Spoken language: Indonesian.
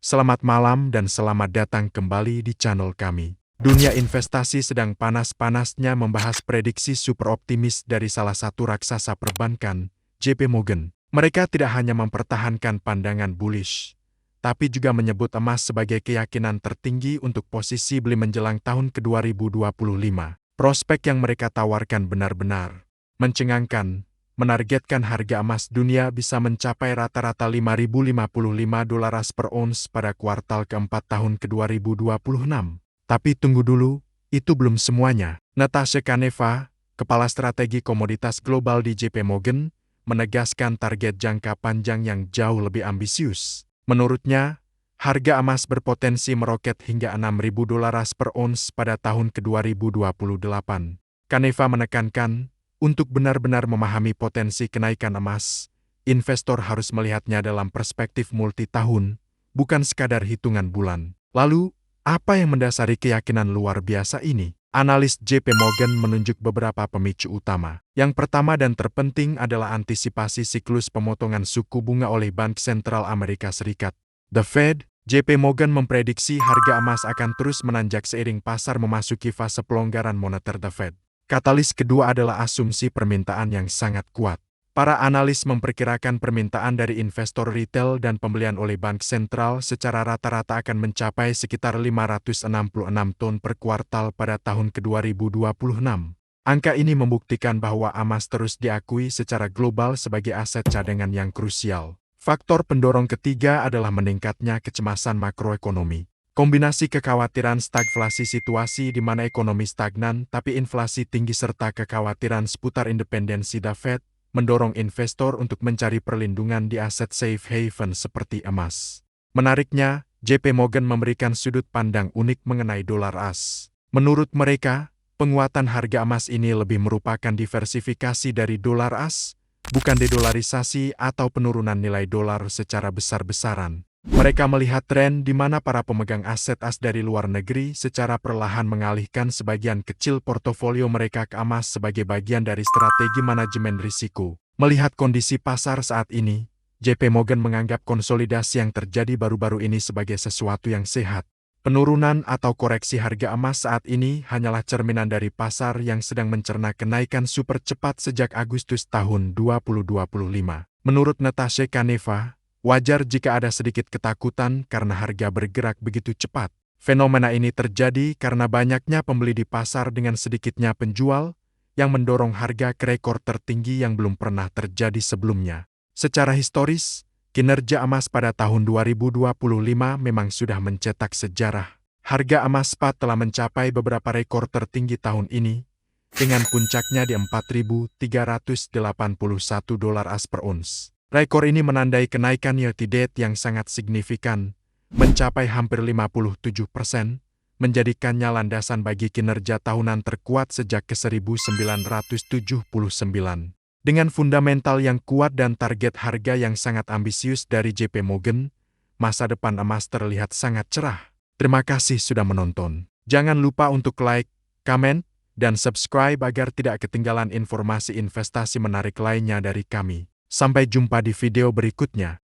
Selamat malam dan selamat datang kembali di channel kami. Dunia investasi sedang panas-panasnya membahas prediksi super optimis dari salah satu raksasa perbankan, JP Morgan. Mereka tidak hanya mempertahankan pandangan bullish, tapi juga menyebut emas sebagai keyakinan tertinggi untuk posisi beli menjelang tahun ke-2025. Prospek yang mereka tawarkan benar-benar mencengangkan, menargetkan harga emas dunia bisa mencapai rata-rata $5.055 per ons pada kuartal keempat tahun ke-2026. Tapi tunggu dulu, itu belum semuanya. Natasha Kaneva, Kepala Strategi Komoditas Global di JP Morgan, menegaskan target jangka panjang yang jauh lebih ambisius. Menurutnya, harga emas berpotensi meroket hingga $6.000 per ons pada tahun ke-2028. Kaneva menekankan, untuk benar-benar memahami potensi kenaikan emas, investor harus melihatnya dalam perspektif multi-tahun, bukan sekadar hitungan bulan. Lalu, apa yang mendasari keyakinan luar biasa ini? Analis JP Morgan menunjuk beberapa pemicu utama. Yang pertama dan terpenting adalah antisipasi siklus pemotongan suku bunga oleh Bank Sentral Amerika Serikat. The Fed, JP Morgan memprediksi harga emas akan terus menanjak seiring pasar memasuki fase pelonggaran moneter The Fed. Katalis kedua adalah asumsi permintaan yang sangat kuat. Para analis memperkirakan permintaan dari investor retail dan pembelian oleh bank sentral secara rata-rata akan mencapai sekitar 566 ton per kuartal pada tahun ke-2026. Angka ini membuktikan bahwa emas terus diakui secara global sebagai aset cadangan yang krusial. Faktor pendorong ketiga adalah meningkatnya kecemasan makroekonomi. Kombinasi kekhawatiran stagflasi situasi di mana ekonomi stagnan tapi inflasi tinggi serta kekhawatiran seputar independensi The Fed mendorong investor untuk mencari perlindungan di aset safe haven seperti emas. Menariknya, JP Morgan memberikan sudut pandang unik mengenai dolar AS. Menurut mereka, penguatan harga emas ini lebih merupakan diversifikasi dari dolar AS, bukan dedolarisasi atau penurunan nilai dolar secara besar-besaran. Mereka melihat tren di mana para pemegang aset AS dari luar negeri secara perlahan mengalihkan sebagian kecil portofolio mereka ke emas sebagai bagian dari strategi manajemen risiko. Melihat kondisi pasar saat ini, JP Morgan menganggap konsolidasi yang terjadi baru-baru ini sebagai sesuatu yang sehat. Penurunan atau koreksi harga emas saat ini hanyalah cerminan dari pasar yang sedang mencerna kenaikan super cepat sejak Agustus tahun 2025. Menurut Natasha Kaneva, wajar jika ada sedikit ketakutan karena harga bergerak begitu cepat. Fenomena ini terjadi karena banyaknya pembeli di pasar dengan sedikitnya penjual, yang mendorong harga ke rekor tertinggi yang belum pernah terjadi sebelumnya. Secara historis, kinerja emas pada tahun 2025 memang sudah mencetak sejarah. Harga emas spot telah mencapai beberapa rekor tertinggi tahun ini, dengan puncaknya di $4.381 AS per ons. Rekor ini menandai kenaikan year-to-date yang sangat signifikan, mencapai hampir 57%, menjadikannya landasan bagi kinerja tahunan terkuat sejak ke-1979. Dengan fundamental yang kuat dan target harga yang sangat ambisius dari JP Morgan, masa depan emas terlihat sangat cerah. Terima kasih sudah menonton. Jangan lupa untuk like, komen, dan subscribe agar tidak ketinggalan informasi investasi menarik lainnya dari kami. Sampai jumpa di video berikutnya.